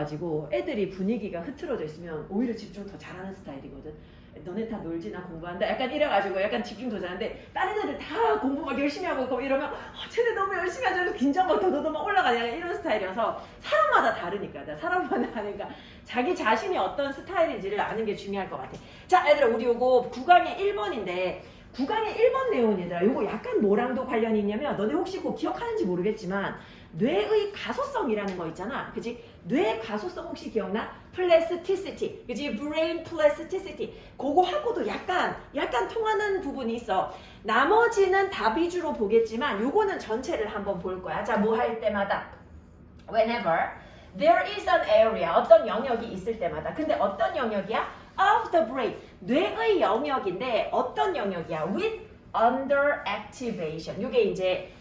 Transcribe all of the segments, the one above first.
가지고 애들이 분위기가 흐트러져 있으면 오히려 집중 더 잘하는 스타일이거든. 너네 다 놀지나 공부한다 약간 이래가지고 약간 집중 더 잘하는데 다른 애들 다 공부 막 열심히 하고 있고 이러면 쟤네 너무 열심히 하죠. 긴장감 더더더 막 올라가냐 이런 스타일이어서 사람마다 다르니까 사람마다 다르니까 자기 자신이 어떤 스타일인지를 아는 게 중요할 것 같아. 자 얘들아 우리 요거 9강의 1번인데 9강의 1번 내용은 얘들아 요거 약간 뭐랑도 관련이 있냐면 너네 혹시 그거 기억하는지 모르겠지만 뇌의 가소성이라는 거 있잖아. 그지? 뇌 가소성 혹시 기억나? plasticity. 그지? brain plasticity. 그거하고도 약간 통하는 부분이 있어. 나머지는 다 비주로 보겠지만 요거는 전체를 한번 볼 거야. 자, 뭐 할 때마다 whenever there is an area 어떤 영역이 있을 때마다 근데 어떤 영역이야? of the brain. 뇌의 영역인데 어떤 영역이야? with under activation. 요게 이제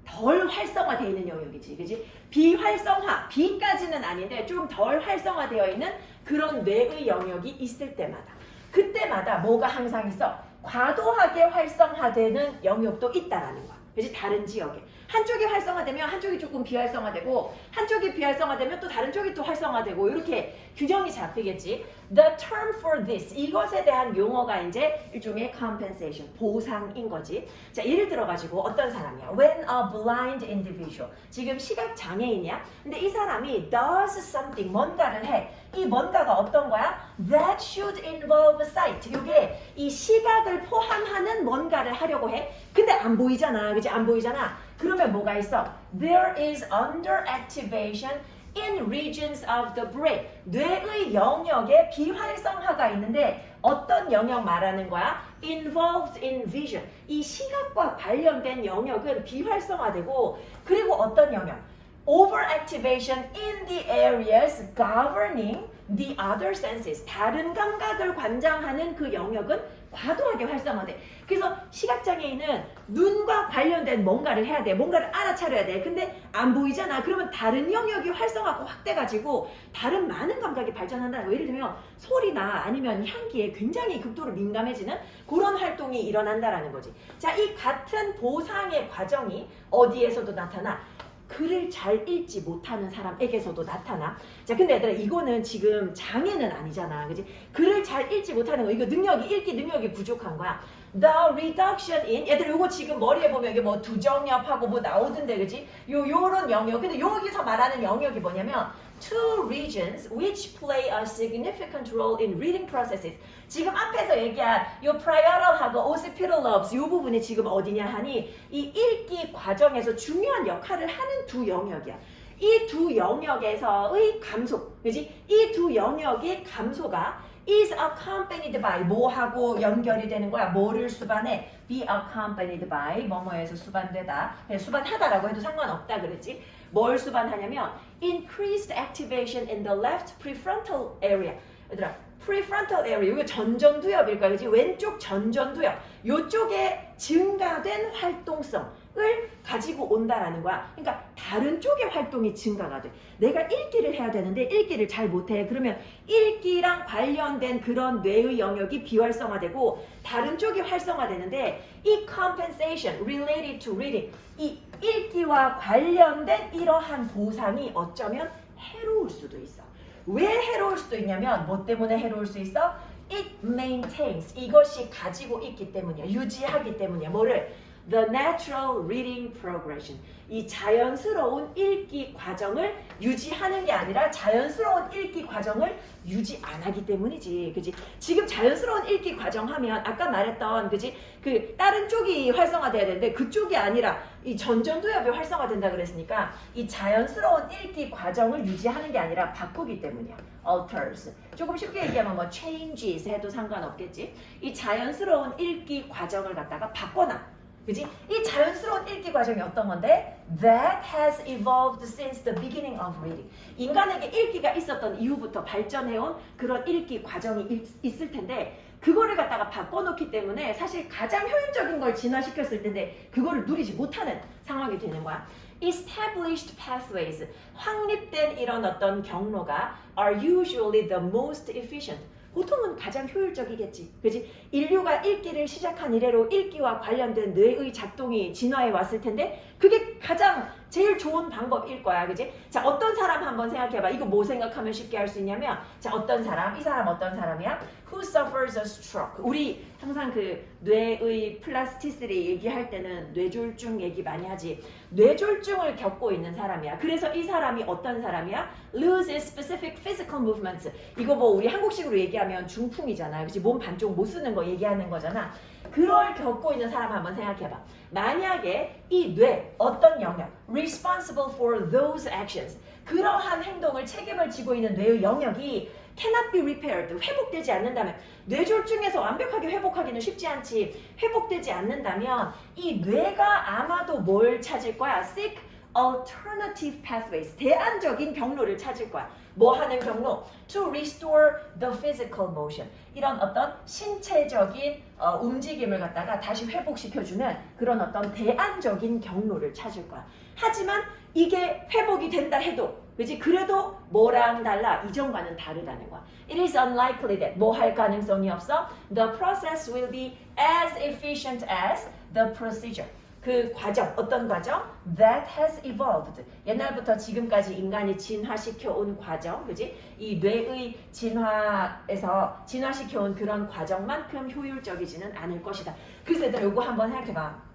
덜 활성화되어 있는 영역이지, 그지? 비활성화, 비까지는 아닌데 좀 덜 활성화되어 있는 그런 뇌의 영역이 있을 때마다 그때마다 뭐가 항상 있어? 과도하게 활성화되는 영역도 있다라는 거야. 그지? 다른 지역에 한쪽이 활성화되면 한쪽이 조금 비활성화되고 한쪽이 비활성화되면 또 다른 쪽이 또 활성화되고 이렇게 균형이 잡히겠지. The term for this 이것에 대한 용어가 이제 일종의 compensation 보상인 거지. 자 예를 들어 가지고 어떤 사람이야? When a blind individual 지금 시각 장애인이야. 근데 이 사람이 does something 뭔가를 해. 이 뭔가가 어떤 거야? That should involve sight. 이게 이 시각을 포함하는 뭔가를 하려고 해. 근데 안 보이잖아. 그지? 안 보이잖아. 그러면 뭐가 있어? There is underactivation in regions of the brain. 뇌의 영역에 비활성화가 있는데 어떤 영역 말하는 거야? Involved in vision. 이 시각과 관련된 영역은 비활성화되고 그리고 어떤 영역? Overactivation in the areas governing the other senses. 다른 감각을 관장하는 그 영역은 과도하게 활성화돼. 그래서 시각장애인은 눈과 관련된 뭔가를 해야 돼. 뭔가를 알아차려야 돼. 근데 안 보이잖아. 그러면 다른 영역이 활성화가 확돼가지고 다른 많은 감각이 발전한다는 거. 예를 들면 소리나 아니면 향기에 굉장히 극도로 민감해지는 그런 활동이 일어난다라는 거지. 자, 이 같은 보상의 과정이 어디에서도 나타나? 글을 잘 읽지 못하는 사람에게서도 나타나. 자, 근데 얘들아 이거는 지금 장애는 아니잖아. 그지? 글을 잘 읽지 못하는 거 이거 능력이 읽기 능력이 부족한 거야. The reduction in 얘들 이거 지금 머리에 보면 이게 뭐 두정엽하고 뭐 나오던데 그지? 요런 영역. 근데 여기서 말하는 영역이 뭐냐면 two regions which play a significant role in reading processes. 지금 앞에서 얘기한 요 parietal하고 occipital lobes 요 부분이 지금 어디냐 하니 이 읽기 과정에서 중요한 역할을 하는 두 영역이야. 이 두 영역에서의 감소, 그지? 이 두 영역의 감소가 is accompanied by 뭐하고 연결이 되는 거야? 뭐를 수반해? be accompanied by 뭐뭐에서 수반되다. 수반하다라고 해도 상관없다 그랬지? 뭘 수반하냐면 increased activation in the left prefrontal area. 얘들아 prefrontal area 이거 전전두엽일 거야. 그지? 왼쪽 전전두엽 요쪽에 증가된 활동성을 가지고 온다라는 거야. 그러니까 다른 쪽의 활동이 증가가 돼. 내가 읽기를 해야 되는데 읽기를 잘 못해. 그러면 읽기랑 관련된 그런 뇌의 영역이 비활성화되고 다른 쪽이 활성화되는데 이 compensation related to reading 이 읽기와 관련된 이러한 보상이 어쩌면 해로울 수도 있어. 왜 해로울 수도 있냐면 뭐 때문에 해로울 수 있어? It maintains 이것이 가지고 있기 때문이야. 유지하기 때문이야. 뭐를? The natural reading progression. 이 자연스러운 읽기 과정을 유지하는 게 아니라 자연스러운 읽기 과정을 유지 안 하기 때문이지. 그지? 지금 자연스러운 읽기 과정 하면 아까 말했던 그지? 그 다른 쪽이 활성화돼야 되는데 그쪽이 아니라 이 전전두엽이 활성화된다 그랬으니까 이 자연스러운 읽기 과정을 유지하는 게 아니라 바꾸기 때문이야. alters. 조금 쉽게 얘기하면 뭐 changes 해도 상관없겠지. 이 자연스러운 읽기 과정을 갖다가 바꿔놔. 그지? 이 자연스러운 읽기 과정이 어떤 건데? That has evolved since the beginning of reading. 인간에게 읽기가 있었던 이후부터 발전해온 그런 읽기 과정이 있을 텐데 그거를 갖다가 바꿔놓기 때문에 사실 가장 효율적인 걸 진화시켰을 텐데 그거를 누리지 못하는 상황이 되는 거야. Established pathways, 확립된 이런 어떤 경로가 are usually the most efficient. 보통은 가장 효율적이겠지. 그지? 인류가 읽기를 시작한 이래로 읽기와 관련된 뇌의 작동이 진화해 왔을 텐데 그게 가장 제일 좋은 방법일 거야, 그지? 자, 어떤 사람 한번 생각해봐. 이거 뭐 생각하면 쉽게 할 수 있냐면, 자, 어떤 사람, 이 사람 어떤 사람이야? Who suffers a stroke? 우리 항상 그 뇌의 플라스티시티 얘기할 때는 뇌졸중 얘기 많이 하지. 뇌졸중을 겪고 있는 사람이야. 그래서 이 사람이 어떤 사람이야? Loses specific physical movements. 이거 뭐 우리 한국식으로 얘기하면 중풍이잖아, 그지? 몸 반쪽 못 쓰는 거 얘기하는 거잖아. 그걸 겪고 있는 사람 한번 생각해봐. 만약에 이 뇌, 어떤 영역, responsible for those actions, 그러한 행동을 책임을 지고 있는 뇌의 영역이 cannot be repaired, 회복되지 않는다면, 뇌졸중에서 완벽하게 회복하기는 쉽지 않지. 회복되지 않는다면 이 뇌가 아마도 뭘 찾을 거야? Seek alternative pathways, 대안적인 경로를 찾을 거야. 뭐 하는 경로? To restore the physical motion. 이런 어떤 신체적인 움직임을 갖다가 다시 회복시켜주는 그런 어떤 대안적인 경로를 찾을 거야. 하지만 이게 회복이 된다 해도, 그치? 그래도 뭐랑 달라? 이전과는 다르다는 거야. It is unlikely that 뭐 할 가능성이 없어? The process will be as efficient as the procedure. 그 과정, 어떤 과정? That has evolved. 옛날부터 지금까지 인간이 진화시켜 온 과정, 그지? 이 뇌의 진화에서 진화시켜 온 그런 과정만큼 효율적이지는 않을 것이다. 그래서 얘들아, 요거 한번 생각해봐.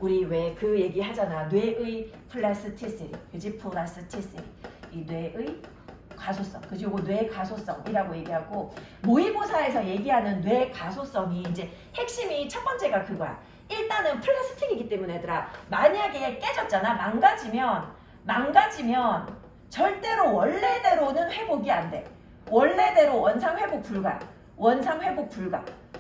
우리 왜 그 얘기 하잖아. 뇌의 플라스티시티, 그지? 플라스티시티. 이 뇌의 가소성, 그지? 요거 뇌 가소성이라고 얘기하고, 모의고사에서 얘기하는 뇌 가소성이 이제 핵심이 첫 번째가 그거야. 일단은 플라스틱이기 때문에 얘들아, 만약에 깨졌잖아, 망가지면 절대로 원래대로는 회복이 안 돼. 원래대로 원상 회복 불가.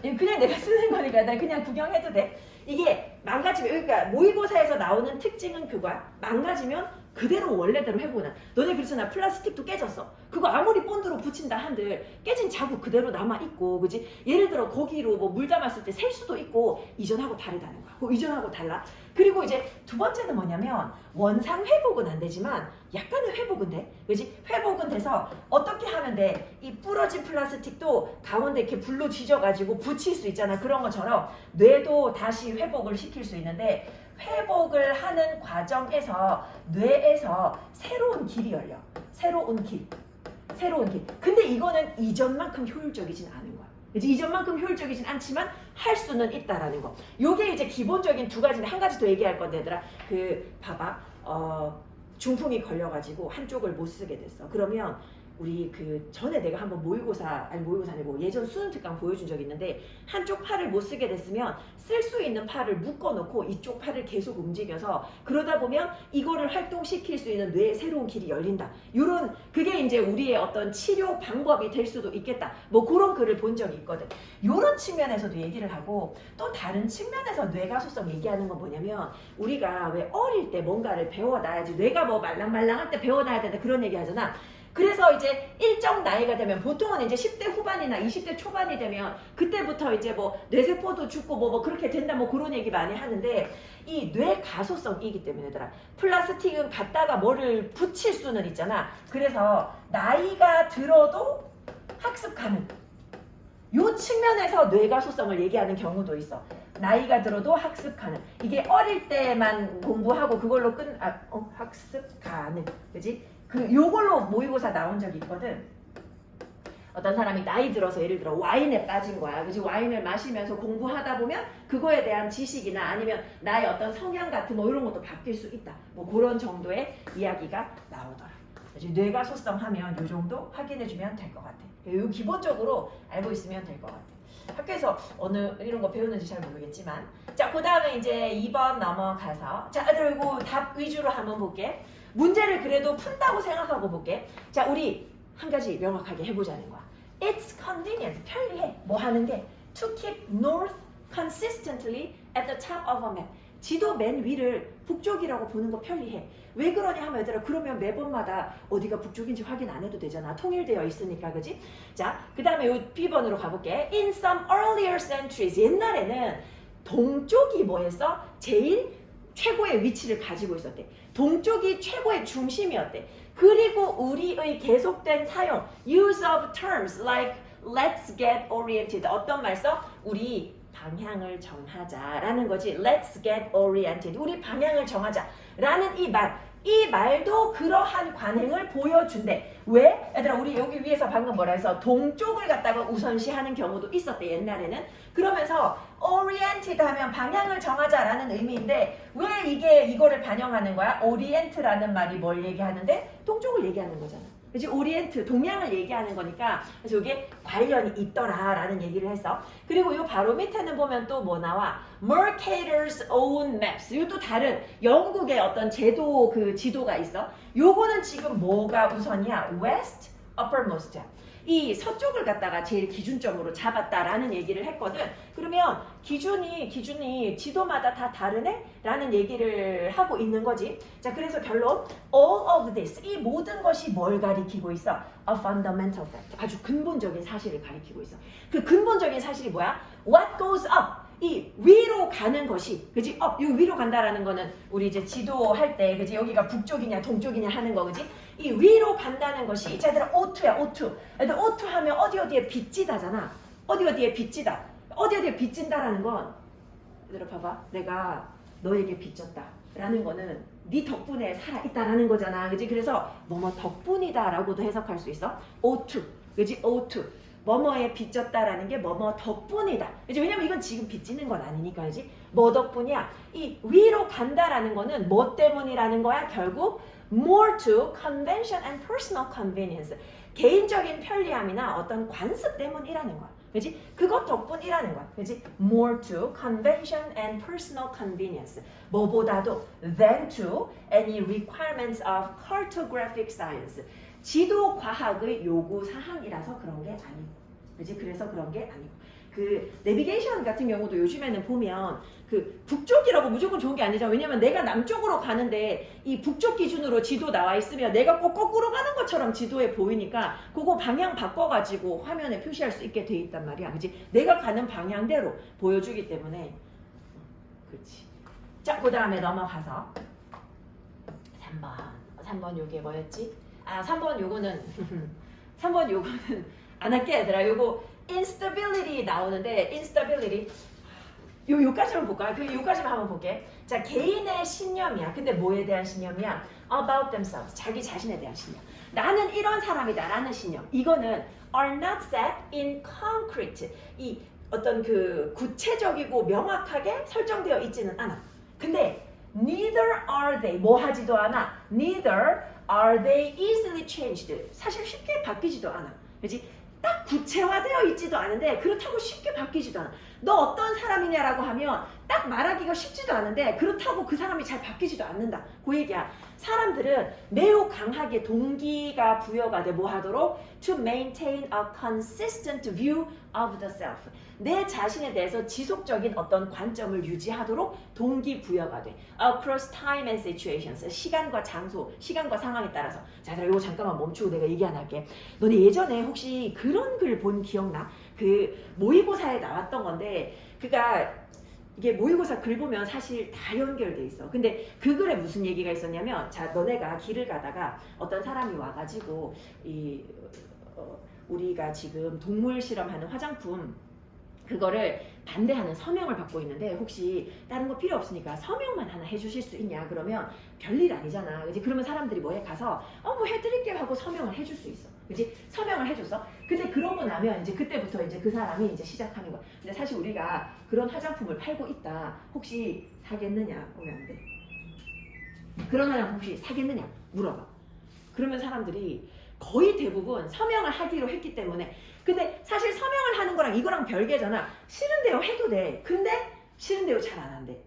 그냥 내가 쓰는 거니까 나 그냥 구경해도 돼. 이게 망가지면, 그러니까 모의고사에서 나오는 특징은 그거야. 망가지면 그대로 원래대로 회복은. 너네 그렇잖아, 플라스틱도 깨졌어. 그거 아무리 본드로 붙인다 한들 깨진 자국 그대로 남아있고, 그지? 예를 들어 거기로 뭐 물 담았을 때 셀 수도 있고, 이전하고 다르다는 거야. 이전하고 달라. 그리고 이제 두 번째는 뭐냐면, 원상 회복은 안 되지만 약간의 회복은 돼. 그지? 회복은 돼서 어떻게 하면 돼? 이 부러진 플라스틱도 가운데 이렇게 불로 지져가지고 붙일 수 있잖아. 그런 것처럼 뇌도 다시 회복을 시킬 수 있는데, 회복을 하는 과정에서 뇌에서 새로운 길이 열려. 새로운 길. 근데 이거는 이전만큼 효율적이진 않은 거야. 그치? 이전만큼 효율적이진 않지만 할 수는 있다라는 거. 요게 이제 기본적인 두 가지인데, 한 가지 더 얘기할 건데 얘들아, 봐봐. 중풍이 걸려가지고 한쪽을 못 쓰게 됐어. 그러면 우리 전에 내가 한번 모의고사 아니고 예전 수능 특강 보여준 적이 있는데, 한쪽 팔을 못 쓰게 됐으면 쓸 수 있는 팔을 묶어놓고 이쪽 팔을 계속 움직여서, 그러다 보면 이거를 활동시킬 수 있는 뇌의 새로운 길이 열린다. 그게 이제 우리의 어떤 치료 방법이 될 수도 있겠다. 뭐 그런 글을 본 적이 있거든. 요런 측면에서도 얘기를 하고, 또 다른 측면에서 뇌가소성 얘기하는 건 뭐냐면, 우리가 왜 어릴 때 뭔가를 배워놔야지, 뇌가 뭐 말랑말랑할 때 배워놔야 된다, 그런 얘기 하잖아. 그래서 이제 일정 나이가 되면, 보통은 이제 10대 후반이나 20대 초반이 되면 그때부터 이제 뭐 뇌세포도 죽고 뭐 그렇게 된다, 뭐 그런 얘기 많이 하는데, 이 뇌 가소성이기 때문에 얘들아, 플라스틱은 갖다가 뭐를 붙일 수는 있잖아. 그래서 나이가 들어도 학습 가능. 요 측면에서 뇌 가소성을 얘기하는 경우도 있어. 나이가 들어도 학습 가능. 이게 어릴 때만 공부하고 그걸로 학습 가능. 그지? 요걸로 모의고사 나온 적이 있거든. 어떤 사람이 나이 들어서 예를 들어 와인에 빠진 거야. 그지? 와인을 마시면서 공부하다 보면 그거에 대한 지식이나 아니면 나의 어떤 성향 같은 거 이런 것도 바뀔 수 있다. 뭐 그런 정도의 이야기가 나오더라. 뇌가소성 하면 요 정도 확인해주면 될 것 같아. 요 기본적으로 알고 있으면 될 것 같아. 학교에서 이런 거 배우는지 잘 모르겠지만. 자, 그 다음에 이제 2번 넘어가서, 자, 그리고 답 위주로 한번 볼게. 문제를 그래도 푼다고 생각하고 볼게. 자, 우리 한 가지 명확하게 해보자는 거야. It's convenient. 편리해. 뭐 하는 게? To keep north consistently at the top of a map. 지도 맨 위를 북쪽이라고 보는 거 편리해. 왜 그러냐 하면 얘들아, 그러면 매번마다 어디가 북쪽인지 확인 안 해도 되잖아. 통일되어 있으니까, 그지? 자, 그 다음에 요 B번으로 가볼게. In some earlier centuries. 옛날에는 동쪽이 뭐였어? 제일 최고의 위치를 가지고 있었대. 동쪽이 최고의 중심이었대. 그리고 우리의 계속된 사용, use of terms like let's get oriented. 어떤 말 써? 우리 방향을 정하자라는 거지. Let's get oriented. 우리 방향을 정하자라는 이 말도 그러한 관행을 보여준대. 왜? 얘들아 우리 여기 위에서 방금 뭐라 해서 동쪽을 갖다가 우선시하는 경우도 있었대 옛날에는. 그러면서 oriented 하면 방향을 정하자라는 의미인데 왜 이거를 반영하는 거야? orient라는 말이 뭘 얘기하는데? 동쪽을 얘기하는 거잖아. 그치? 오리엔트, 동양을 얘기하는 거니까 그래서 이게 관련이 있더라라는 얘기를 했어. 그리고 요 바로 밑에는 보면 또 뭐 나와? Mercator's own maps. 이것도 다른 영국의 어떤 제도 그 지도가 있어. 요거는 지금 뭐가 우선이야? West uppermost. 이 서쪽을 갖다가 제일 기준점으로 잡았다라는 얘기를 했거든. 그러면 기준이 지도마다 다 다르네? 라는 얘기를 하고 있는 거지. 자, 그래서 결론 all of this, 이 모든 것이 뭘 가리키고 있어? A fundamental fact, 아주 근본적인 사실을 가리키고 있어. 그 근본적인 사실이 뭐야? What goes up, 이 위로 가는 것이, 그지? 이 위로 간다라는 거는 우리 이제 지도할 때, 그지? 여기가 북쪽이냐 동쪽이냐 하는 거, 그지? 이 위로 간다는 것이, 자, 얘들아, O2야, O2. 얘들 O2 하면 어디에 빚지다잖아. 어디에 빚지다. 어디에 빚진다라는 건, 얘들아, 봐봐. 내가 너에게 빚졌다. 라는 거는 네 덕분에 살아있다라는 거잖아. 그지? 그래서 뭐뭐 덕분이다라고도 해석할 수 있어. O2. 그지? O2. 뭐뭐에 빚졌다라는 게 뭐뭐 덕분이다. 그치? 왜냐면 이건 지금 빚지는 건 아니니까, 그지? 뭐 덕분이야? 이 위로 간다라는 거는 뭐 때문이라는 거야? 결국 more to convention and personal convenience. 개인적인 편리함이나 어떤 관습 때문이라는 거야. 그지? 그것 덕분이라는 거야. 그지? more to convention and personal convenience. 뭐보다도 than to any requirements of cartographic science. 지도 과학의 요구 사항이라서 그런 게 아니고, 그지? 그래서 그런 게 아니고, 그 내비게이션 같은 경우도 요즘에는 보면 그 북쪽이라고 무조건 좋은 게 아니잖아. 왜냐면 내가 남쪽으로 가는데 이 북쪽 기준으로 지도 나와 있으면 내가 꼭 거꾸로 가는 것처럼 지도에 보이니까 그거 방향 바꿔가지고 화면에 표시할 수 있게 돼 있단 말이야, 그지? 내가 가는 방향대로 보여주기 때문에. 그렇지. 자, 그 다음에 넘어가서 3번 요게 뭐였지? 3번 요거는 3번 요거는 안 할게 얘들아. 요거 instability 나오는데 instability 요까지만 볼까? 요까지만 한번 볼게. 자, 개인의 신념이야. 근데 뭐에 대한 신념이야? About themselves. 자기 자신에 대한 신념. 나는 이런 사람이다 라는 신념. 이거는 are not set in concrete. 이 어떤 그 구체적이고 명확하게 설정되어 있지는 않아. 근데 neither are they. 뭐 하지도 않아. neither are they easily changed. 사실 쉽게 바뀌지도 않아. 그렇지? 딱 구체화되어 있지도 않은데 그렇다고 쉽게 바뀌지도 않아. 너 어떤 사람이냐라고 하면 딱 말하기가 쉽지도 않은데 그렇다고 그 사람이 잘 바뀌지도 않는다. 그 얘기야. 사람들은 매우 강하게 동기가 부여가 돼. 뭐 하도록? To maintain a consistent view of the self. 내 자신에 대해서 지속적인 어떤 관점을 유지하도록 동기부여가 돼. Across time and situations. 시간과 장소, 시간과 상황에 따라서. 자, 이거 잠깐만 멈추고 내가 얘기 하나 할게. 너네 예전에 혹시 그런 글 본 기억나? 그 모의고사에 나왔던 건데 그가 이게 모의고사 글 보면 사실 다 연결돼 있어. 근데 그 글에 무슨 얘기가 있었냐면, 자, 너네가 길을 가다가 어떤 사람이 와가지고 우리가 지금 동물 실험하는 화장품 그거를 반대하는 서명을 받고 있는데 혹시 다른 거 필요 없으니까 서명만 하나 해주실 수 있냐? 그러면 별일 아니잖아, 그지? 그러면 사람들이 뭐해? 가서 뭐 해드릴게요 하고 서명을 해줄 수 있어, 그지? 서명을 해줬어. 근데 그러고 나면 이제 그때부터 이제 그 사람이 이제 시작하는 거야. 근데 사실 우리가 그런 화장품을 팔고 있다. 혹시 사겠느냐? 왜 안 돼? 그런 화장품 혹시 사겠느냐? 물어봐. 그러면 사람들이 거의 대부분 서명을 하기로 했기 때문에. 근데 사실 서명을 하는 거랑 이거랑 별개잖아. 싫은데요 해도 돼. 근데 싫은데요 잘 안 한대.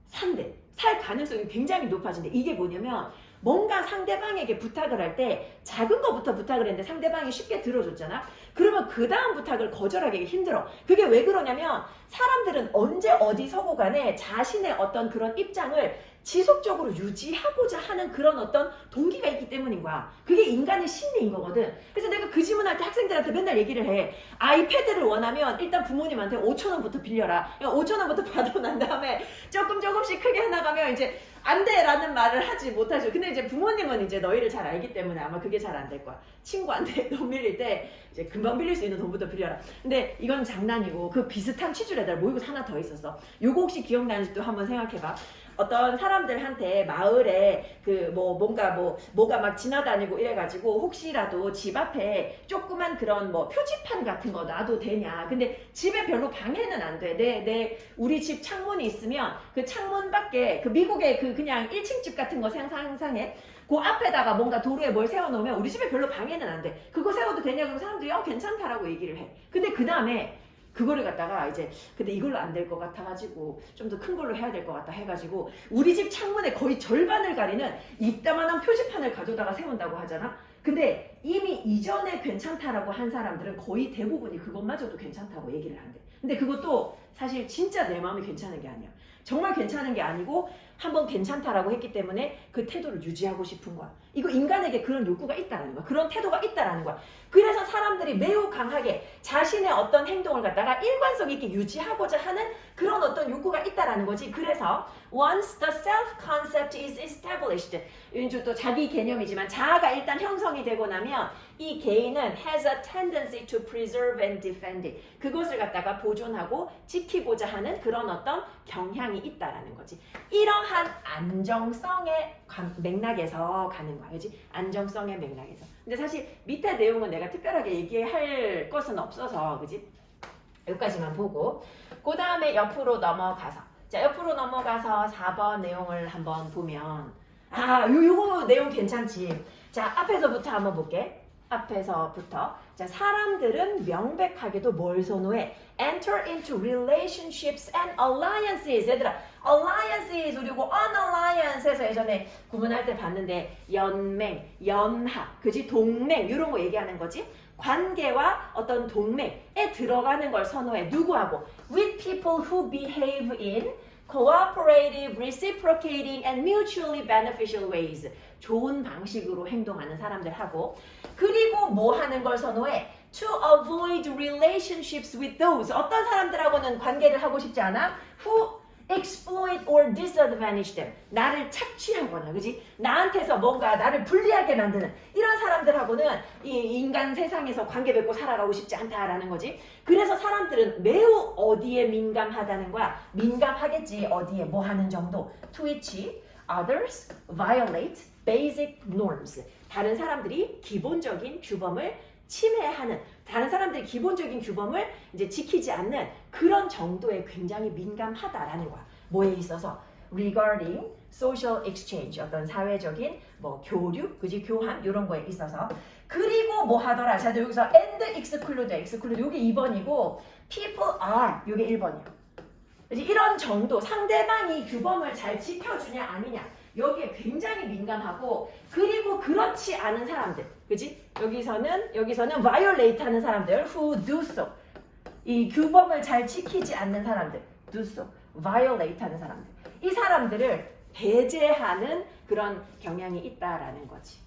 산대. 살 가능성이 굉장히 높아진대. 이게 뭐냐면 뭔가 상대방에게 부탁을 할 때 작은 거부터 부탁을 했는데 상대방이 쉽게 들어줬잖아. 그러면 그 다음 부탁을 거절하기 힘들어. 그게 왜 그러냐면 사람들은 언제 어디 서고 간에 자신의 어떤 그런 입장을 지속적으로 유지하고자 하는 그런 어떤 동기가 있기 때문인 거야. 그게 인간의 심리인 거거든. 그래서 내가 그 질문할 때 학생들한테 맨날 얘기를 해. 아이패드를 원하면 일단 부모님한테 5,000원부터 빌려라. 5,000원부터 받고 난 다음에 조금씩 크게 해나가면 이제 안 돼라는 말을 하지 못하죠. 근데 이제 부모님은 이제 너희를 잘 알기 때문에 아마 그게 잘 안 될 거야. 친구한테 돈 빌릴 때 이제 금방 빌릴 수 있는 돈부터 빌려라. 근데 이건 장난이고 그 비슷한 취지로 내가 모의고사 하나 더 있었어. 요거 혹시 기억나는지도 한번 생각해봐. 어떤 사람들한테 마을에 그 뭐가 막 지나다니고 이래가지고 혹시라도 집 앞에 조그만 그런 뭐 표지판 같은 거 놔도 되냐. 근데 집에 별로 방해는 안 돼. 우리 집 창문이 있으면 그 창문 밖에 그 미국의 그 그냥 1층 집 같은 거 상상해. 그 앞에다가 뭔가 도로에 뭘 세워놓으면 우리 집에 별로 방해는 안 돼. 그거 세워도 되냐? 그러면 사람들이 괜찮다라고 얘기를 해. 근데 그 다음에 그거를 갖다가 이제 근데 이걸로 안 될 것 같아가지고 좀 더 큰 걸로 해야 될 것 같다 해가지고 우리 집 창문의 거의 절반을 가리는 이따만한 표지판을 가져다가 세운다고 하잖아. 근데 이미 이전에 괜찮다라고 한 사람들은 거의 대부분이 그것마저도 괜찮다고 얘기를 한대. 근데 그것도 사실 진짜 내 마음이 괜찮은 게 아니야. 정말 괜찮은 게 아니고 한번 괜찮다라고 했기 때문에 그 태도를 유지하고 싶은 거야. 이거 인간에게 그런 욕구가 있다라는 거야. 그런 태도가 있다라는 거야. 그래서 사람들이 매우 강하게 자신의 어떤 행동을 갖다가 일관성 있게 유지하고자 하는 그런 어떤 욕구가 있다라는 거지. 그래서 once the self-concept is established, 이건 또 자기 개념이지만 자아가 일단 형성이 되고 나면 이 개인은 has a tendency to preserve and defend it. 그것을 갖다가 보존하고 지키고자 하는 그런 어떤 경향이 있다라는 거지. 이러한 안정성의 맥락에서 가는 거야. 그지? 안정성의 맥락에서. 근데 사실 밑에 내용은 내가 특별하게 얘기할 것은 없어서, 그지? 여기까지만 보고. 그 다음에 옆으로 넘어가서. 자, 옆으로 넘어가서 4번 내용을 한번 보면. 요거 내용 괜찮지? 자, 앞에서부터 한번 볼게. 앞에서부터. 자, 사람들은 명백하게도 뭘 선호해? Enter into relationships and alliances. 얘들아, alliances 그리고 unalliance에서 예전에 구문할 때 봤는데 연맹, 연합, 그지? 동맹 이런 거 얘기하는 거지. 관계와 어떤 동맹에 들어가는 걸 선호해. 누구하고? With people who behave in cooperative, reciprocating, and mutually beneficial ways. 좋은 방식으로 행동하는 사람들하고. 그리고 뭐 하는 걸 선호해? To avoid relationships with those. 어떤 사람들하고는 관계를 하고 싶지 않아? Who exploit or disadvantage them. 나를 착취하거나, 그지? 나한테서 뭔가 나를 불리하게 만드는 이런 사람들하고는 이 인간 세상에서 관계 맺고 살아가고 싶지 않다라는 거지. 그래서 사람들은 매우 어디에 민감하다는 거야. 민감하겠지. 어디에 뭐 하는 정도. To which others violate basic norms. 다른 사람들이 기본적인 규범을 침해하는, 다른 사람들이 기본적인 규범을 이제 지키지 않는 그런 정도에 굉장히 민감하다라는 거야. 뭐에 있어서? regarding social exchange, 어떤 사회적인 뭐 교류, 그지? 교환 이런 거에 있어서. 그리고 뭐 하더라? 자, 여기서 and exclude, 여기 2번이고 people are, 이게 1번이야. 이런 정도, 상대방이 규범을 잘 지켜주냐 아니냐, 여기에 굉장히 민감하고, 그리고 그렇지 않은 사람들, 그지? 여기서는 violate 하는 사람들, who do so. 이 규범을 잘 지키지 않는 사람들, do so, violate 하는 사람들. 이 사람들을 배제하는 그런 경향이 있다라는 거지.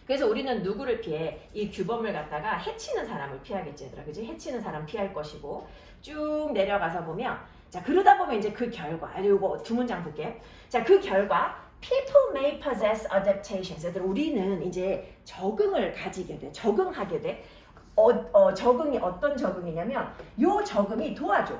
그래서 우리는 누구를 피해? 이 규범을 갖다가 해치는 사람을 피하겠지, 얘들아. 그지? 해치는 사람 피할 것이고, 쭉 내려가서 보면, 자, 그러다 보면 이제 그 결과, 이거 두 문장 볼게. 자, 그 결과, people may possess adaptations. 얘들아, 우리는 이제 적응을 가지게 돼. 적응하게 돼. 적응이 어떤 적응이냐면, 요 적응이 도와줘.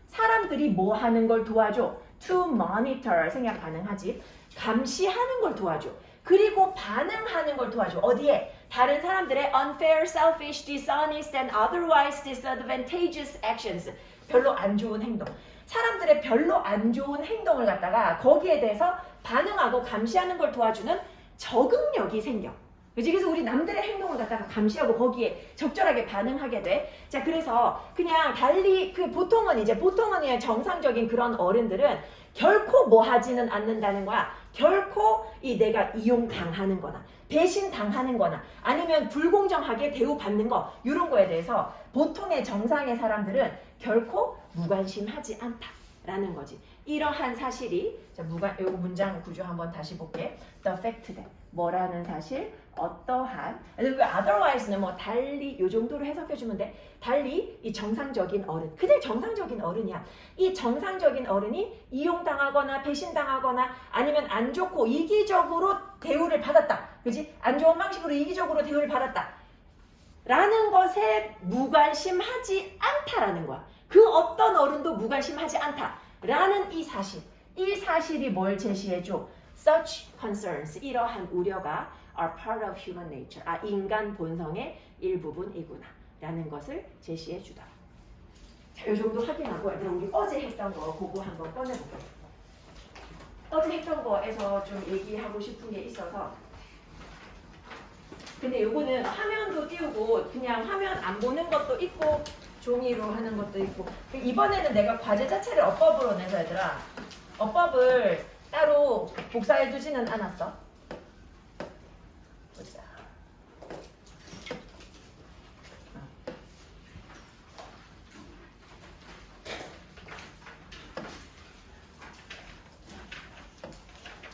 사람들이 뭐 하는 걸 도와줘? To monitor, 생각 가능하지? 감시하는 걸 도와줘. 그리고 반응하는 걸 도와줘. 어디에? 다른 사람들의 unfair, selfish, dishonest, and otherwise disadvantageous actions. 별로 안 좋은 행동. 사람들의 별로 안 좋은 행동을 갖다가 거기에 대해서 반응하고 감시하는 걸 도와주는 적응력이 생겨. 그치? 그래서 우리 남들의 행동을 갖다가 감시하고 거기에 적절하게 반응하게 돼. 자, 그래서 그냥 달리, 보통은 정상적인 그런 어른들은 결코 뭐 하지는 않는다는 거야. 결코 내가 이용당하는 거나 배신당하는 거나 아니면 불공정하게 대우받는 거, 이런 거에 대해서 보통의 정상의 사람들은 결코 무관심하지 않다. 라는 거지. 이러한 사실이 자 요거 문장 구조 한번 다시 볼게. The fact that 뭐라는 사실 어떠한 그리고 otherwise는 뭐 달리 요 정도로 해석해주면 돼. 달리 이 정상적인 어른 그냥 정상적인 어른이야. 이 정상적인 어른이 이용당하거나 배신당하거나 아니면 안 좋고 이기적으로 대우를 받았다. 그지? 안 좋은 방식으로 이기적으로 대우를 받았다. 라는 것에 무관심하지 않다라는 거야. 그 어떤 어른도 무관심하지 않다라는 이 사실이 뭘 제시해줘? Such concerns, 이러한 우려가 are part of human nature, 인간 본성의 일부분이구나 라는 것을 제시해 주더라. 자, 이 정도 확인하고 우리 어제 했던 거 그거 한번 꺼내볼게요. 어제 했던 거에서 좀 얘기하고 싶은 게 있어서 근데 요거는 화면도 띄우고 그냥 화면 안 보는 것도 있고 종이로 하는 것도 있고 이번에는 내가 과제 자체를 어법으로 내서 얘들아 어법을 따로 복사해 두지는 않았어. 보자. 어.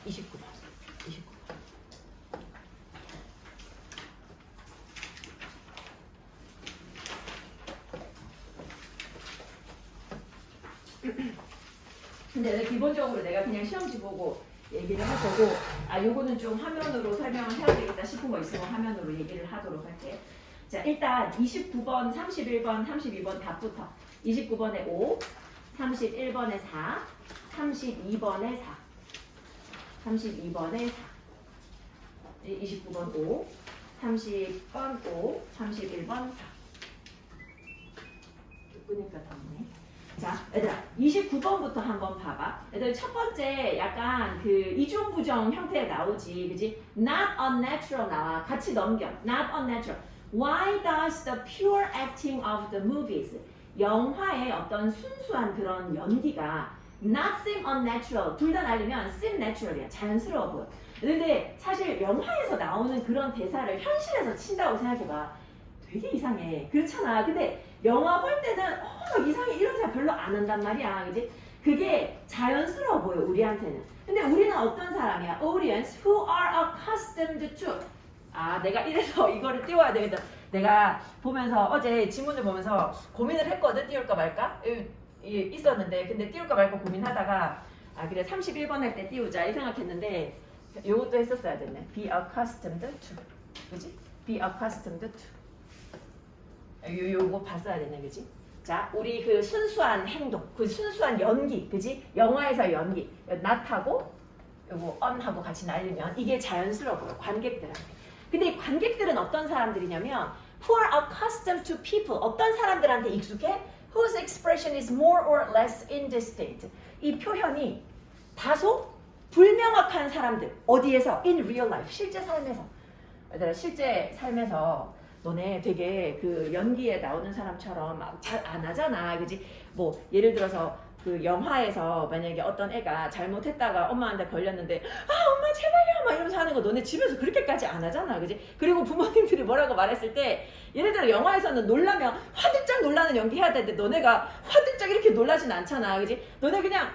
29번. 근데 기본적으로 내가 그냥 시험지 보고 얘기를 할 거고 요거는 좀 화면으로 설명을 해야 되겠다 싶은 거 있으면 화면으로 얘기를 하도록 할게. 자 일단 29번, 31번, 32번 답부터 29번에 5, 31번에 4, 32번에 4 32번에 4 29번 5, 30번 5, 31번 4 예쁘니까 답네. 자, 얘들아, 29번부터 한번 봐봐. 얘들 첫 번째 약간 그 이중부정 형태에 나오지, 그지? Not unnatural 나와. 같이 넘겨. Not unnatural. Why does the pure acting of the movies, 영화의 어떤 순수한 그런 연기가 not seem unnatural, 둘 다 날리면 seem natural이야. 자연스러워 보여. 근데 사실 영화에서 나오는 그런 대사를 현실에서 친다고 생각해봐. 되게 이상해. 그렇잖아. 근데 영화 볼 때는 이상해 이런 생각 별로 안 한단 말이야. 그지? 그게 자연스러워 보여 우리한테는. 근데 우리는 어떤 사람이야? Audience who are accustomed to. 내가 이래서 이거를 띄워야 되겠다. 내가 보면서 어제 지문을 보면서 고민을 했거든. 띄울까 말까? 있었는데 근데 띄울까 말까 고민하다가 그래 31번 할 때 띄우자 이 생각했는데 요것도 했었어야 됐네. Be accustomed to. 그지? Be accustomed to. 요거 봤어야 되네, 그지? 자, 우리 그 순수한 행동, 그 순수한 연기, 그지? 영화에서 연기, not하고 요거 on하고 같이 날리면 이게 자연스러워 보여, 관객들한테. 근데 이 관객들은 어떤 사람들이냐면 who are accustomed to people, 어떤 사람들한테 익숙해? whose expression is more or less indistinct. 이 표현이 다소 불명확한 사람들, 어디에서? in real life, 실제 삶에서. 얘들아, 실제 삶에서 너네 되게 그 연기에 나오는 사람처럼 잘 안 하잖아, 그지? 뭐 예를 들어서 그 영화에서 만약에 어떤 애가 잘못했다가 엄마한테 걸렸는데 엄마 제발요 막 이러면서 하는 거 너네 집에서 그렇게까지 안 하잖아, 그지? 그리고 부모님들이 뭐라고 말했을 때 예를 들어 영화에서는 놀라면 화들짝 놀라는 연기 해야 되는데 너네가 화들짝 이렇게 놀라진 않잖아, 그지? 너네 그냥